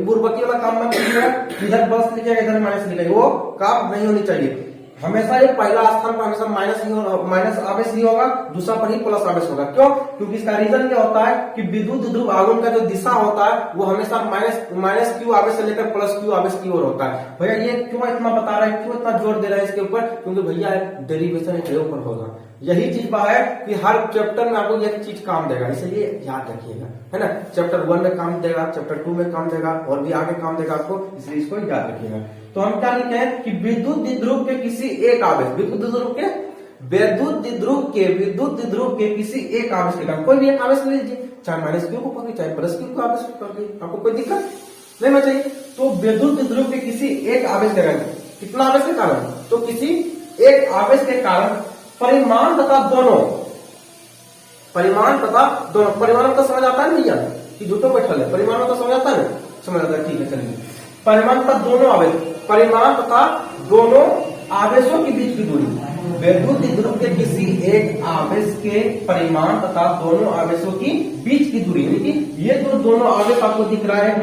बुर्बकी वाला काम मत कीजिएगा, इधर प्लस लिखिएगा इधर माइनस लिखिएगा, वो काम नहीं होनी चाहिए। हमेशा ये पहला स्थान पर हमेशा माइनस आवेश ही होगा, दूसरा पर ही प्लस आवेश होगा। क्यों? क्योंकि इसका रीजन क्या होता है कि विद्युत ध्रुव आघूर्ण का जो दिशा होता है वो हमेशा माइनस क्यू आवेश से लेकर प्लस क्यू आवेश की ओर होता है। भैया ये क्यों इतना बता रहा है, क्यों इतना जोर दे रहा है इसके ऊपर? क्योंकि भैया डेरिवेशन के ऊपर होगा। यही चीज बात है कि हर चैप्टर में आपको एक चीज काम देगा, इसलिए याद रखिएगा, है ना। चैप्टर 1 में काम देगा, चैप्टर 2 में काम देगा और भी आगे काम देगा आपको, इसलिए इसको याद रखिएगा। तो हम क्या लिखे हैं कि विद्युत ध्रुव के किसी एक आवेश, विद्युत ध्रुव के किसी एक आवेश के कारण, कोई भी एक आवेश ले लीजिए, चाहे -q को पकड़िए चाहे +q को आवेश को पकड़िए, आपको कोई दिक्कत नहीं होना चाहिए। तो विद्युत ध्रुव के किसी एक आवेश के कारण, कितना आवेश के कारण? तो किसी एक आवेश के कारण परिमाण तथा दोनों परिमाण तो समझ आता है भैया कि झूठो बैठल है, परिमाण तो समझ आता है, समझ आता है, ठीक है चलिए। परिमाण तथा दोनों आवेशों के बीच की दूरी, वैद्युत ध्रुव के किसी एक आवेश के परिमाण तथा दोनों आवेशों की बीच की दूरी, यानी कि ये दोनों आवेश आपको दिख रहा है, -q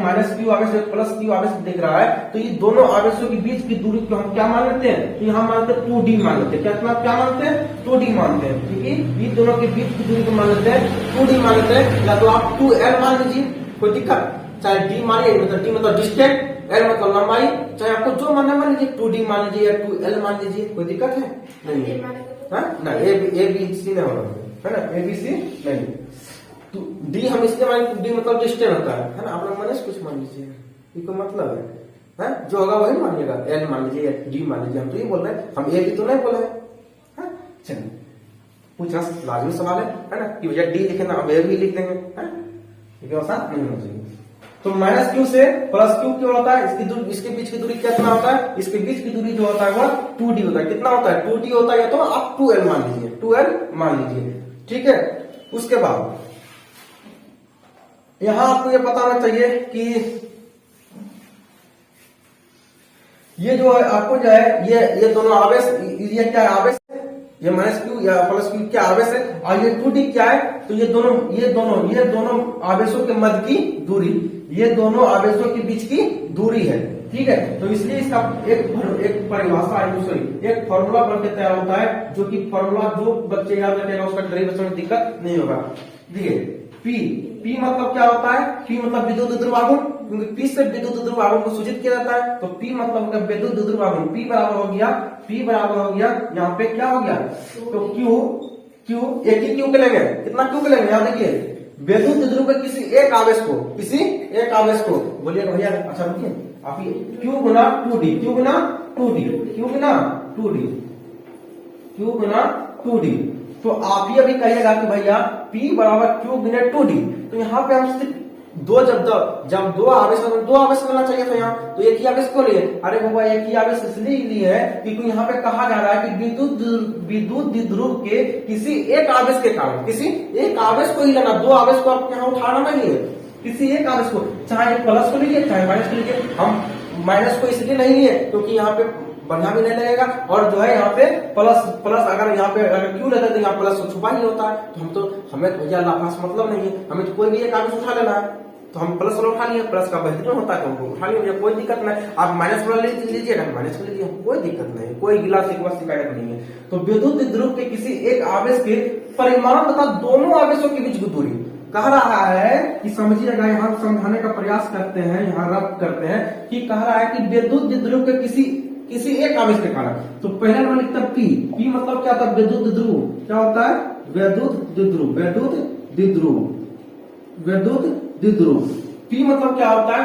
आवेश +q आवेश दिख रहा है, तो ये दोनों आवेशों के बीच की दूरी को हम क्या मान लेते हैं? तो यहाँ मानते हैं 2d मान लेते हैं। क्या मानते हैं? 2d मानते हैं, क्योंकि ये दोनों के बीच की दूरी को मान लेते हैं 2d मान लेते हैं। या तो आप 2l मान लीजिए, कोई दिक्कत, चाहे d मानिए, मतलब d मतलब डिस्टेंस, l मतलब लंबाई, चाहे आपको जो मानना मान लीजिए, 2d मान लीजिए या 2l मान लीजिए, कोई दिक्कत है नहीं है ना। ए बी सी नहीं होना है ना, ए बी सी नहीं। तो डी हम इसके मान, डी मतलब डिस्टेंस होता है ना। आप लोग माने कुछ मान लीजिए, ये कोई मतलब है, जो होगा वही मानिएगा, एल मान लीजिए या डी मान लीजिए, हम तो ये बोल रहे हैं, हम ए बी तो नहीं बोले हैं। चलिए पूछना लाजमी सवाल है ना कि भैया डी लिखे ना, हम ए बी लिख देंगे, है आसान नहीं होना चाहिए। तो -q से +q क्यों होता है? इसके बीच की दूरी कितना होता है? इसके बीच की दूरी जो होता है वो 2d होता है। कितना होता है? 2d होता है, या तो आप 2l मान लीजिए, ठीक है। उसके बाद यहां आपको ये पता होना चाहिए कि ये जो है आपको जो है ये दोनों आवेश, ये क्या आवेश है? ये -q या +q क्या आवेश है, और ये 2d क्या है? तो ये दोनों आवेशों के मध्य की दूरी, ये दोनों आवेशों के बीच की दूरी है, ठीक है। तो इसलिए इसका एक परिभाषा एक फॉर्मूला बन के तैयार होता है, जो कि फॉर्मूला जो बच्चे याद रखेगा उसका डेरिवेशन में दिक्कत नहीं होगा। देखिए P मतलब क्या होता है? P मतलब विद्युत ध्रुव आघूर्ण, क्योंकि P से विद्युत ध्रुव आघूर्ण को सूचित किया जाता है, तो P मतलब होगा विद्युत ध्रुव आघूर्ण। P बराबर हो गया यहाँ पे क्या हो गया? तो Q एक ही Q के लेंगे, कितना Q के लेंगे? यहाँ देखिए विद्युत ध्रुव के किसी एक आवेश को बोलिए भैया, अच्छा रुकिए आप, Q गुना 2d, तो आप ही अभी कहिएगा कि भैया P बराबर Q गुना 2d। तो यहाँ पे हम सिर्फ जब दो आवेश लेना चाहिए था यहाँ, तो एक ही आवेश क्यों लिए? अरे बाबा एक ही आवेश इसलिए लिए है क्योंकि यहाँ पे कहा जा रहा है कि विद्युत द्विध्रुव के किसी एक आवेश के कारण, किसी एक आवेश को ही लेना, दो आवेश को आप यहाँ उठाना नहीं है, किसी एक आवेश को, चाहे प्लस को लीजिए चाहे माइनस को लीजिए। हम माइनस को इसलिए नहीं लिए क्योंकि यहाँ पे बढ़िया भी नहीं लगेगा, और जो है यहाँ पे प्लस अगर यहाँ पे क्यों लेते तो यहाँ प्लस छुपा ही होता है, तो हमें तो भैया लाभांश मतलब नहीं है, हमें तो कोई भी एक आवेश उठा लेना है, तो हम प्लस वाला उठा लिए, प्लस का बेहतरीन होता है तो हमको उठा लिया, कोई दिक्कत नहीं। आप माइनस वाला लीजिएगा, माइनस वाला लीजिए, कोई दिक्कत नहीं, कोई गिला शिकायत नहीं है। तो विद्युत द्विध्रुव के किसी एक आवेश के परिमाण तथा दोनों आवेशों के बीच की दूरी कह रहा है कि समझिएगा, यहाँ समझाने का प्रयास करते हैं, यहाँ रब्त करते हैं कि कह रहा है कि विद्युत द्विध्रुव के किसी एक आवेश के कारण। तो पहले नंबर लिखता है पी मतलब क्या होता है? विद्युत द्विध्रुव। क्या होता है? विद्युत द्विध्रुव। पी मतलब क्या होता है?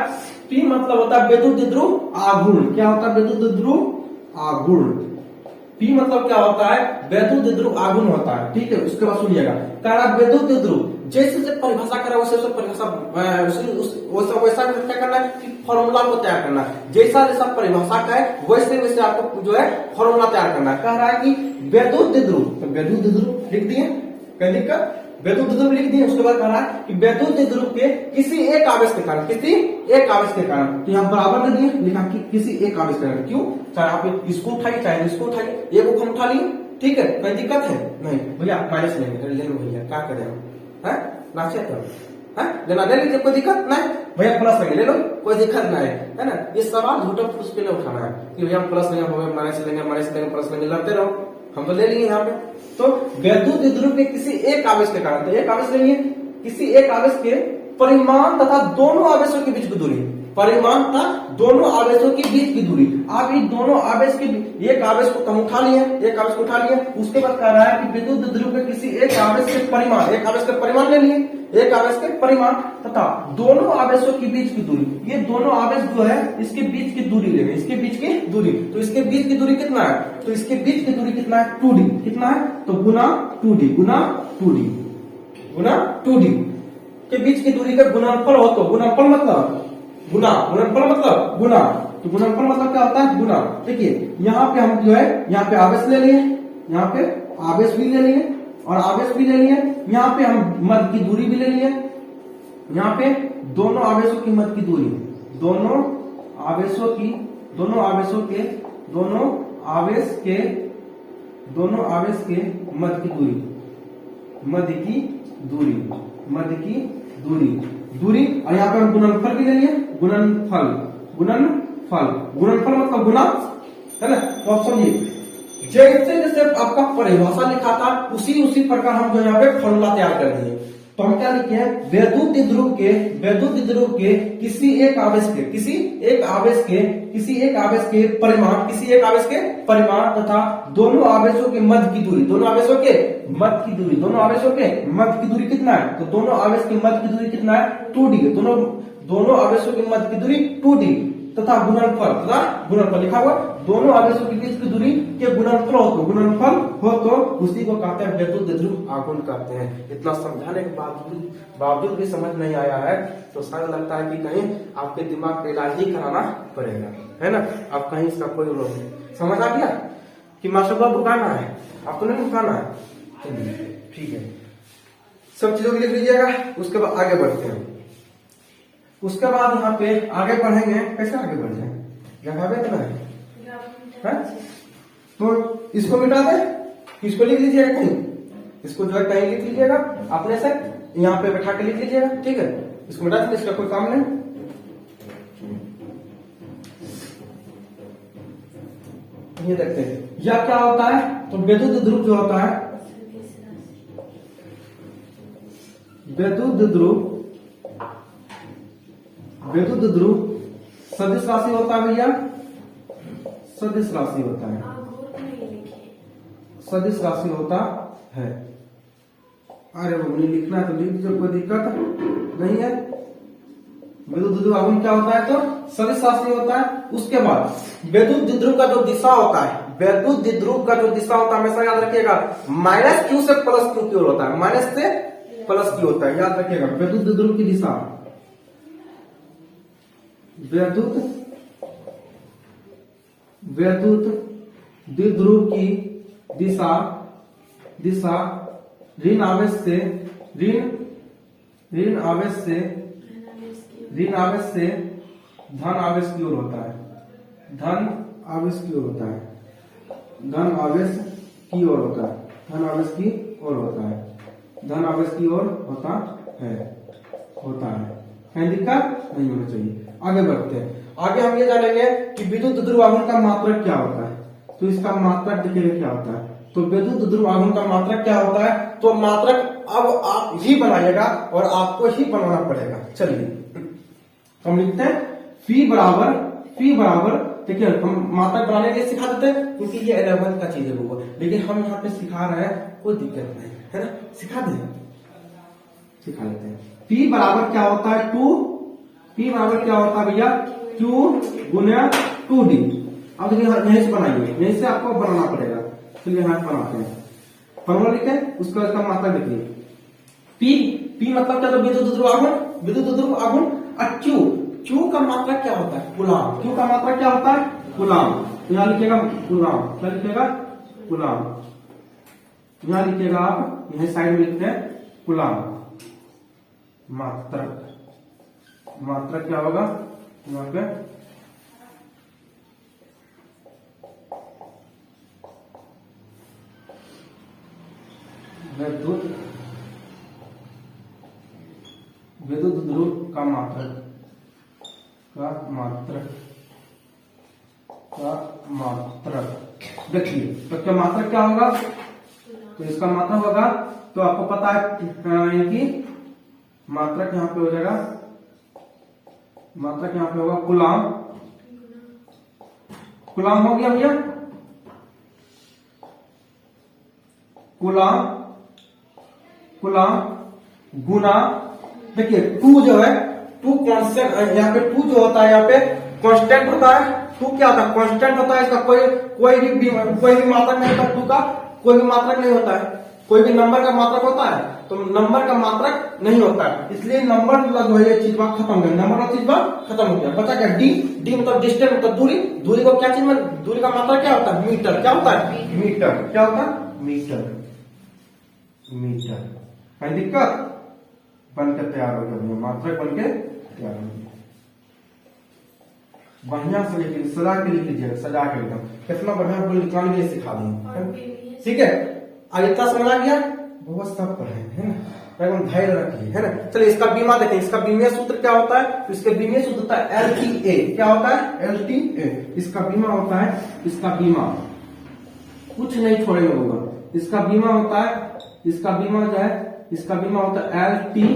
पी मतलब होता है विद्युत द्विध्रुव आघूर्ण। क्या होता है? विद्युत द्विध्रुव आघूर्ण। पी मतलब क्या होता है? विद्युत द्विध्रुव आघूर्ण होता है। ठीक है, उसके बाद सुनिएगा, कह रहा विद्युत द्विध्रुव जैसे परिभाषा करा वैसे परिभाषा वैसा क्या करना है कि फॉर्मूला को तैयार करना है, जैसा परिभाषा का है वैसे आपको जो है फॉर्मूला तैयार करना है। कह रहा है कि विद्युत द्विध्रुव, तो विद्युत द्विध्रुव लिख दिए, कहीं लिखकर विद्युत द्विध्रुव लिख दिए। उसके बाद कह रहा है कि विद्युत द्विध्रुव के किसी एक आवेश के कारण, किसी एक आवेश के कारण, तो यहाँ बराबर दे दिए, लिखा कि किसी एक आवेश के कारण। क्यों? चाहे आप इसको उठाइए चाहे इसको उठाइए, एक को हम उठा लिए, ठीक है, कोई दिक्कत है नहीं। भैया माइनस लेंगे, ले लो भैया, क्या करें हम, नाचे तो लेना ले लीजिए, कोई दिक्कत नहीं। भैया प्लस लेंगे, ले लो, कोई दिक्कत नहीं है ना। ये सवाल झूठा फूस पे नहीं उठाना है कि भैया प्लस लेंगे, माइनस लेंगे, प्लस लेंगे, लड़ते रहो, हम तो ले लिए यहाँ पे। तो विद्युत द्विध्रुव के किसी एक आवेश के कारण, तो एक आवेश लेंगे, किसी एक आवेश के परिमाण तथा दोनों आवेशों के बीच की दूरी, परिमाण तथा दोनों आवेशों के बीच की दूरी। आप इन दोनों आवेश के, एक आवेश को हम उठा लिए, एक आवेश को उठा लिए, उसके बाद कह रहा है कि विद्युत द्विध्रुव के किसी एक आवेश के परिमाण, एक आवेश के परिमाण ले लिए, एक आवेश के परिमाण तथा दोनों आवेशों के बीच की दूरी। ये दोनों आवेश जो है इसके बीच की दूरी लेंगे, इसके बीच की दूरी। तो इसके बीच की दूरी कितना है? तो इसके बीच की दूरी कितना है? 2d। कितना है? तो गुना 2d के बीच की दूरी का गुणनफल हो, तो गुणनफल मतलब गुना, तो गुणनफल मतलब क्या होता है? गुना। देखिए यहाँ पे हम जो है, यहाँ पे आवेश ले लिए, यहाँ पे आवेश भी ले लिए और आवेश भी ले लिए, यहाँ पे हम मध्य की दूरी भी ले लिए, यहाँ पे दोनों आवेशों की मध्य की दूरी, दोनों आवेश के मध्य की दूरी, और यहाँ पे हम गुणनफल भी ले लिए, गुणनफल मतलब गुना, है ना। तो आप समझिए, जैसे आपका परिभाषा लिखा था उसी प्रकार हम जो यहाँ पे फॉर्मूला तैयार कर दिए। तो हम क्या लिखे हैं? विद्युत द्विध्रुव के किसी एक आवेश के परिमाण तथा दोनों आवेशों के मध्य की दूरी, दोनों आवेशों के मध्य की दूरी कितना है? तो दोनों आवेश की मध्य की दूरी कितना है? 2d। दोनों आवेशों की मध्य की दूरी 2d तथा गुणनफल लिखा हुआ, दोनों आवेशों के बीच की दूरी के गुणनफल हो तो उसी को कहते हैं विद्युत द्विध्रुव आघूर्ण कहते हैं। इतना समझाने के बावजूद भी समझ नहीं आया है तो शायद लगता है कि कहीं आपके दिमाग का इलाज ही कराना पड़ेगा, है ना। अब कहीं इसका कोई रोग नहीं, समझ आ गया कि मास्टर को भुकाना है, आपको नहीं भुकाना है, चलिए ठीक है। सब चीजों को लिख लीजिएगा, उसके बाद आगे बढ़ते हैं। उसके बाद यहाँ पे आगे बढ़ेंगे, कैसे आगे बढ़ जाए, इतना है? तो इसको मिटा दे, इसको लिख लीजिएगा कहीं, इसको जो है कहीं लिख लीजिएगा अपने से, यहाँ पे बैठा के लिख लीजिएगा, ठीक है। इसको मिटा दीजिए, इसका कोई काम नहीं। ये देखते हैं यह क्या होता है। तो विद्युत द्विध्रुव जो होता है, विद्युत द्विध्रुव सदिश राशि होता है भैया, सदिश राशि होता है। अरे वो नहीं लिखना है तो लिख दीजिए, कोई दिक्कत नहीं है। विद्युत द्विध्रुव आघूर्ण क्या होता है? तो सदिश राशि होता है। उसके बाद विद्युत द्विध्रुव का जो दिशा होता है, हमेशा याद रखिएगा, माइनस क्यू से प्लस क्यू की ओर होता है, माइनस से प्लस क्यू होता है, याद रखिएगा। विद्युत द्विध्रुव की दिशा वैद्युत द्विध्रुव की दिशा ऋण आवेश से धन आवेश की ओर होता है। धन आवेश की ओर होता है। धन आवेश की ओर होता है। धन आवेश की ओर होता है। धन आवेश की ओर होता है। कहीं दिक्कत नहीं होना चाहिए। आगे बढ़ते हैं। आगे हम ये जानेंगे कि विद्युत ध्रुवांतरण का मात्रक क्या होता है। तो इसका मात्रक देखिए क्या होता है। तो विद्युत ध्रुवांतरण का मात्रक क्या होता है, तो मात्रक अब आप ही बनाइएगा और आपको ही बनाना पड़ेगा। चलिए हम लिखते हैं फी बराबर देखिए हम मात्रक बनाने के लिए सिखा देते हैं क्योंकि ये 11th का चीज है वो, लेकिन हम यहाँ पे सिखा रहे हैं, कोई दिक्कत नहीं है ना, सिखा लेते हैं। P बराबर क्या होता है 2, P बराबर क्या होता है भैया Q गुना 2D। अब देखिए यहीं से बनाइए, यहीं से आपको बनाना पड़ेगा। चलिए यहाँ बनाते हैं, फॉर्मूला लिखे, उसका मात्रा देखिए। P मतलब क्या, तो विद्युत ध्रुवांतरण और Q का मात्रा क्या होता है कूलाम। Q का मात्रा क्या होता है कूलाम। यहाँ लिखिएगा कूलाम, क्या लिखिएगा कूलाम। यहाँ लिखिएगा आप, यही साइड में लिखते हैं कूलाम। मात्रक क्या होगा यहाँ पे, विद्युत ध्रुव का मात्रक देखिए। तो क्या मात्रक क्या होगा, तो इसका मात्रक होगा, तो आपको पता है कि मात्रक यहाँ पे हो जाएगा, मात्रक यहाँ पे होगा कूलाम हो गया भैया। कूलाम गुना, देखिए 2 जो है 2 कांस्टेंट, यहाँ पे 2 जो होता है यहाँ पे कांस्टेंट होता है। 2 क्या होता है कांस्टेंट होता है, इसका कोई भी मात्रक नहीं होता। 2 का कोई भी मात्रक नहीं होता है। कोई भी नंबर का मात्रक होता है, तो नंबर का मात्रक नहीं होता है, इसलिए नंबर जो है ये चीज खत्म हो गया, नंबर और चीज खत्म हो गया। बचा क्या डी मतलब डिस्टेंस, मतलब दूरी को क्या चीज में, दूरी का मात्रक क्या होता है मीटर। क्या होता है मीटर, क्या होता है मीटर। कहीं दिक्कत, बनकर तैयार हो गया, मात्रक बनके तैयार हो गया। बढ़िया से लिख, सजा के लिख लीजिएगा, सजा के एकदम कितना बढ़िया लिखवाने के लिए सिखा देंगे, ठीक है। आगे इतना समझ आ गया, बहुत सब पढ़े है ना, एकदम धैर्य रखिए, है ना। चलिए इसका बीमा देखें, इसका बीमीय सूत्र क्या होता है, तो इसके बीमीय सूत्र होता है LTA। क्या होता है LTA। इसका बीमा होता है, इसका बीमा कुछ नहीं छोड़ेगा होगा, इसका बीमा होता है, इसका बीमा जो है, इसका बीमा होता है LTA।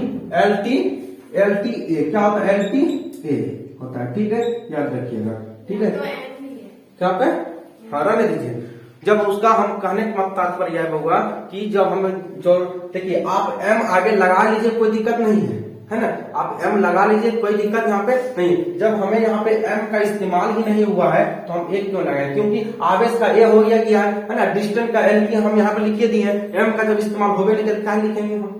क्या होता है LTA होता है, ठीक है, याद रखिएगा, ठीक है। क्या पे हरा ले दीजिए। जब उसका हम कहने का तात्पर्य यह होगा कि जब हम जो देखिए, आप M आगे लगा लीजिए, कोई दिक्कत नहीं है ना, आप M लगा लीजिए, कोई दिक्कत यहाँ पे नहीं। जब हमें यहाँ पे M का इस्तेमाल ही नहीं हुआ है तो हम 1 क्यों लगाए, क्योंकि आवेश का A हो गया है ना, डिस्टेंस का L की हम यहाँ पे लिखे दिए हैं। M का जब इस्तेमाल हो गया, क्या लिखेंगे हम,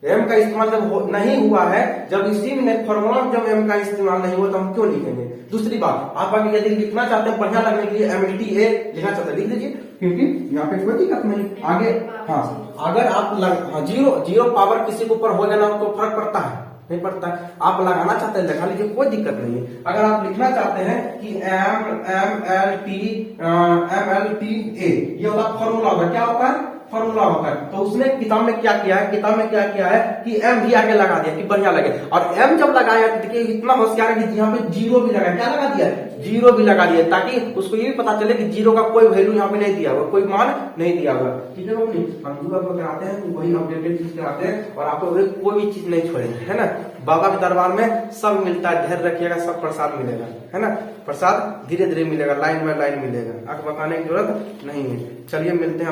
M का इस्तेमाल जब नहीं हुआ है, जब इसी में फॉर्मूला जब M का इस्तेमाल नहीं हुआ तो हम क्यों लिखेंगे। दूसरी बात, आप अगर यदि लिखना चाहते हैं बढ़िया लगने के लिए MLTA लिखना चाहते हैं, लिख लीजिए, क्योंकि यहाँ पे कोई दिक्कत नहीं। आगे हाँ, अगर आप जीरो पावर किसी के ऊपर हो जाना तो फर्क पड़ता है, नहीं पड़ता है। आप लगाना चाहते हैं लगा लीजिए, कोई दिक्कत नहीं है। अगर आप लिखना चाहते हैं कि MLTA ये होता फॉर्मूला होगा, क्या होता है फॉर्मूला होता है। तो उसने किताब में क्या किया है, कि M भी आगे लगा दिया कि बढ़िया लगे। और M जब लगाया, देखिए इतना होशियार है कि यहाँ पे 0 भी लगाया, क्या लगा दिया 0 भी लगा दिया, ताकि उसको ये भी पता चले कि 0 का कोई वैल्यू यहाँ पे नहीं दिया हुआ, कोई मान नहीं दिया हुआ, ठीक है। हम जो आपको कराते हैं वही अपडेटेड चीज कराते हैं, और आपको कोई भी चीज नहीं छोड़ेंगे, है ना। बाबा के दरबार में सब मिलता है, ध्यान रखिएगा, सब प्रसाद मिलेगा, है ना। प्रसाद धीरे धीरे मिलेगा, लाइन बाय लाइन मिलेगा, आपको बताने की जरूरत नहीं है। चलिए मिलते हैं।